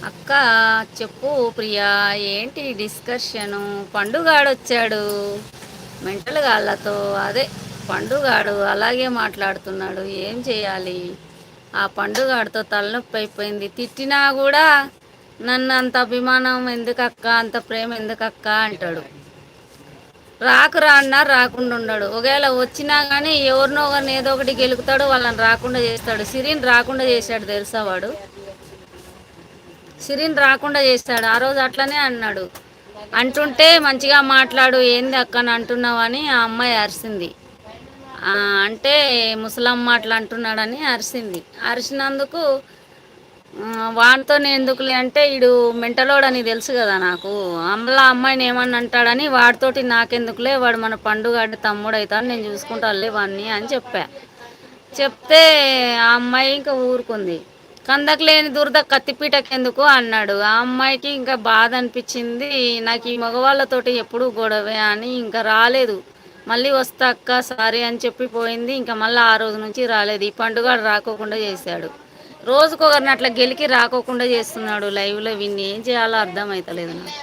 అక్క చెప్పు ప్రియా, ఏంటి డిస్కషను? పండుగాడొచ్చాడు మెంటల్ గాళ్ళతో. అదే పండుగాడు అలాగే మాట్లాడుతున్నాడు. ఏం చేయాలి? ఆ పండుగాడితో తలనొప్పి అయిపోయింది. తిట్టినా కూడా నన్ను అంత అభిమానం ఎందుకక్క, అంత ప్రేమ ఎందుకక్క అంటాడు. రాకురా అన్నా రాకుండా ఉండడు. ఒకవేళ వచ్చినా కానీ ఎవరినో ఒకరిని ఏదో ఒకటి గెలుకుతాడు, వాళ్ళని రాకుండా చేస్తాడు. సిరిని రాకుండా చేశాడు తెలుసా వాడు. సిరిన్ రాకుండా చేస్తాడు. ఆ రోజు అట్లనే అన్నాడు. అంటుంటే మంచిగా మాట్లాడు, ఏంది అక్కని అంటున్నావు అని ఆ అమ్మాయి అరిసింది. అంటే ముసలమ్మ అట్లా అంటున్నాడని అరిసింది. అరిసినందుకు వానితో ఎందుకులే అంటే ఈడు మెంటలోడని తెలుసు కదా నాకు. అమ్మలా అమ్మాయిని ఏమన్నా అంటాడని వాడితోటి నాకెందుకులే, వాడు మన పండుగ తమ్ముడు అవుతాడు, నేను చూసుకుంటానులే వాడిని అని చెప్పా. చెప్తే ఆ అమ్మాయి ఇంకా ఊరుకుంది. కందకు లేని దురద కత్తిపీటకెందుకు అన్నాడు. ఆ అమ్మాయికి ఇంకా బాధ అనిపించింది. నాకు ఈ మగవాళ్ళతోటి ఎప్పుడూ గొడవే అని ఇంకా రాలేదు. మళ్ళీ వస్తా అక్క సారీ అని చెప్పి పోయింది. ఇంకా మళ్ళీ ఆ రోజు నుంచి రాలేదు. ఈ పండుగ రాకోకుండా చేశాడు. రోజుకొకరిని అట్లా గెలికి రాకోకుండా చేస్తున్నాడు లైవ్లో. విన్ని ఏం చేయాలో అర్థం అవుతలేదు నాకు.